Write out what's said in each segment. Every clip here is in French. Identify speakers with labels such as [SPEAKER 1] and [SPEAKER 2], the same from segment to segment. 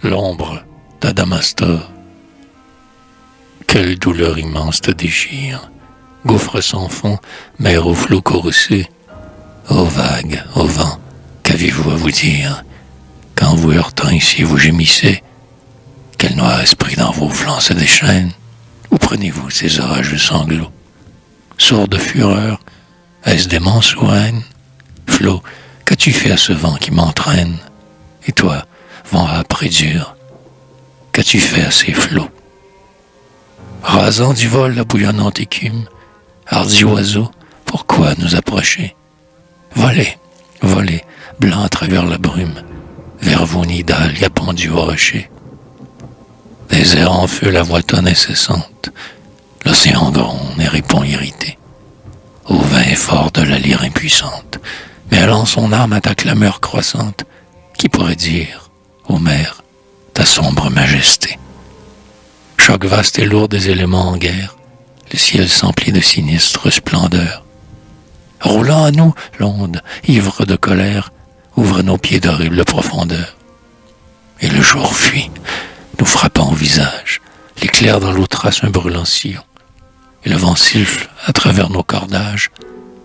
[SPEAKER 1] l'ombre d'Adamastor. Quelle douleur immense te déchire, gouffre sans fond, mer aux flots courroucés. Ô vagues, ô vent, qu'avez-vous à vous dire, quand vous heurtant ici vous gémissez? Quel noir esprit dans vos flancs se déchaîne? Où prenez-vous ces orageux sanglots? Sourd de fureur, est-ce démence ou haine? Flot, qu'as-tu fait à ce vent qui m'entraîne? Et toi, vent âpre et dur, qu'as-tu fait à ces flots? Rasant du vol la bouillonnante écume, hardi oiseau, pourquoi nous approcher? Volez, volez, blanc à travers la brume, vers vos nids d'algues appendus au rocher. Des airs en feu, la voix tonne incessante, l'océan gronde et répond irrité au vin fort de la lyre impuissante, mêlant son âme à ta clameur croissante. Qui pourrait dire, ô mer, ta sombre majesté? Choc vaste et lourd des éléments en guerre, le ciel s'emplit de sinistres splendeurs. Roulant à nous, l'onde, ivre de colère, ouvre nos pieds d'horribles profondeurs. Et le jour fuit, nous frappant au visage, l'éclair dans l'eau trace un brûlant sillon, et le vent siffle à travers nos cordages,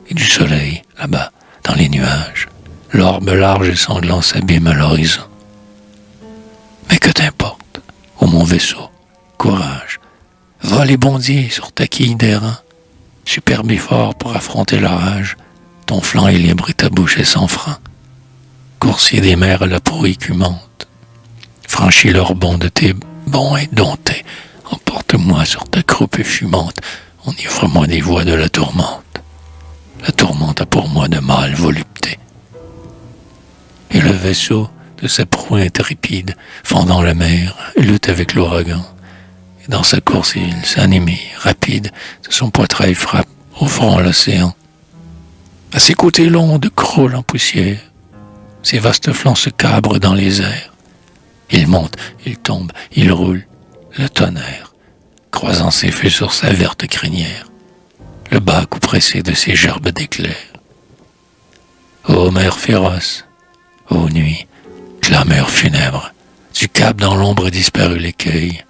[SPEAKER 1] et du soleil, là-bas, dans les nuages, l'orbe large et sanglant s'abîme à l'horizon. Mais que t'importe, ô mon vaisseau, courage, vole et bondis sur ta quille d'airain, superbe et fort pour affronter l'orage, ton flanc est libre et ta bouche est sans frein. Coursier des mers à la proue écumante, franchis leur bond de tes bonds et domptés, emporte-moi sur ta croupe fumante, enivre-moi des voies de la tourmente. La tourmente a pour moi de mâles voluptés. Et le vaisseau, de sa proue intrépide, fendant la mer, lutte avec l'ouragan. Et dans sa course, il s'anime, rapide, de son poitrail frappe au front l'océan. À ses côtés l'onde croule en poussière. Ses vastes flancs se cabrent dans les airs. Il monte, il tombe, il roule, le tonnerre, croisant ses feux sur sa verte crinière, le bas coup pressé de ses gerbes d'éclairs. Ô mer féroce, ô nuit, clameur funèbre, du cap dans l'ombre disparu l'écueil.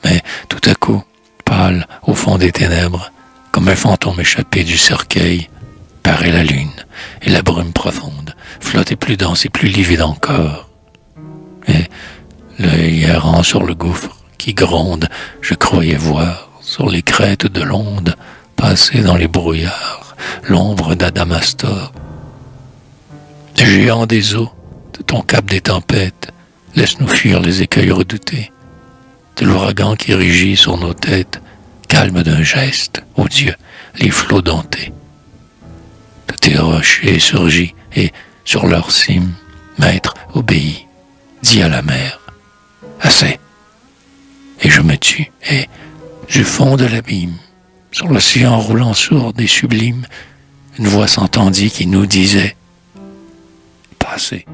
[SPEAKER 1] Mais tout à coup, pâle au fond des ténèbres, comme un fantôme échappé du cercueil, paraît la lune, et la brume profonde flotte et plus dense et plus livide encore. Et l'œil errant sur le gouffre qui gronde, je croyais voir sur les crêtes de l'onde passer dans les brouillards l'ombre d'Adamastor. Géant des eaux, de ton cap des tempêtes, laisse-nous fuir les écueils redoutés. De l'ouragan qui rugit sur nos têtes, calme d'un geste, ô Dieu, les flots domptés. De tes rochers surgis, et sur leur cime, maître, obéis, dis à la mer, assez. Et je me tue, et du fond de l'abîme, sur l'océan roulant sourde et sublime, une voix s'entendit qui nous disait, passez.